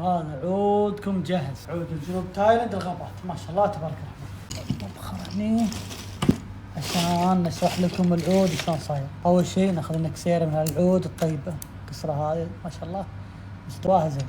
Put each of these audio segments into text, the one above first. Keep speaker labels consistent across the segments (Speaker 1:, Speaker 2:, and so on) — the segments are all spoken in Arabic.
Speaker 1: وهذا عودكم جاهز، عود الجنوب تايلاند الغابات، ما شاء الله تبارك الرحمن. نبخر هني عشان نشرح لكم العود شلون صاير. اول شيء ناخذ لنا كسيره من العود الطيبه، الكسره هذه ما شاء الله مستواها زين.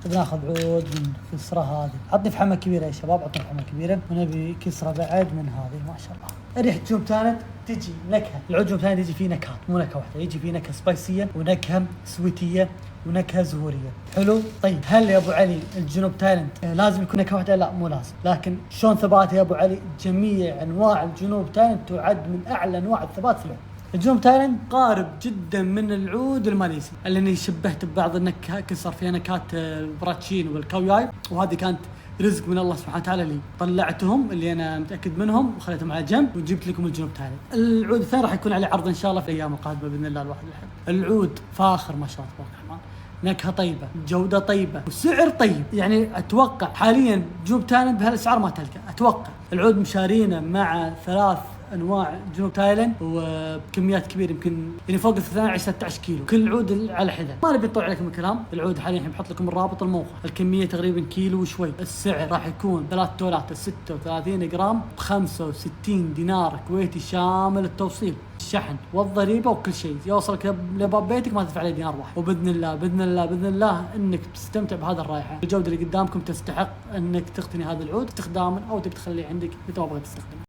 Speaker 1: بناخذ عود من الكسره هذه، عطني فحمه كبيره يا شباب، عطني فحمه كبيره، ونبي كسره بعد من هذه ما شاء الله. ريحه جنوب تايلاند تجي نكهه، العود جنوب تايلاند يجي فيه نكهات، مو نكهه واحده، يجي فيه نكهه سبايسيه ونكهه سويتيه ونكهه زهوريه. حلو. طيب هل يا ابو علي الجنوب تايلاند لازم يكون نكهه واحده؟ لا مو لازم، لكن شلون ثبات يا ابو علي؟ جميع انواع الجنوب تايلاند تعد من اعلى انواع الثبات في العود. الجنوب تايلاند قارب جدا من العود الماليزي اللي شبهت ببعض النكهه، كسر فيها نكهات البراتشين والكاوياي، وهذه كانت رزق من الله سبحانه وتعالى لي، طلعتهم اللي انا متاكد منهم وخليتهم على جنب وجبت لكم الجنوب تايلاند. العود الثاني راح يكون عليه عرض ان شاء الله في الايام القادمه باذن الله الواحد الحين. العود فاخر ما شاء الله تبارك الرحمن، نكهه طيبه، جوده طيبه، وسعر طيب. يعني اتوقع حاليا جنوب تايلاند بهالاسعار ما تلقى، اتوقع العود مشارينه مع 3 انواع جنوب تايلاند وبكميات كبيره، يمكن يعني فوق 12-16 كيلو كل عود على حده. ما نبي نطول عليكم الكلام، العود حاليا بحط لكم الرابط الموقع، الكميه تقريبا كيلو وشوي. السعر راح يكون 3 تولات 36 جرام ب 65 دينار كويتي شامل التوصيل، الشحن والضريبه وكل شيء، يوصلك لباب بيتك ما تدفع عليه دينار واحد. وباذن الله باذن الله باذن الله انك تستمتع بهذا الرائحه. الجوده اللي قدامكم تستحق انك تقتني هذا العود استخداما او تبي تخليه عندك اذا ما بغيت تستخدمه.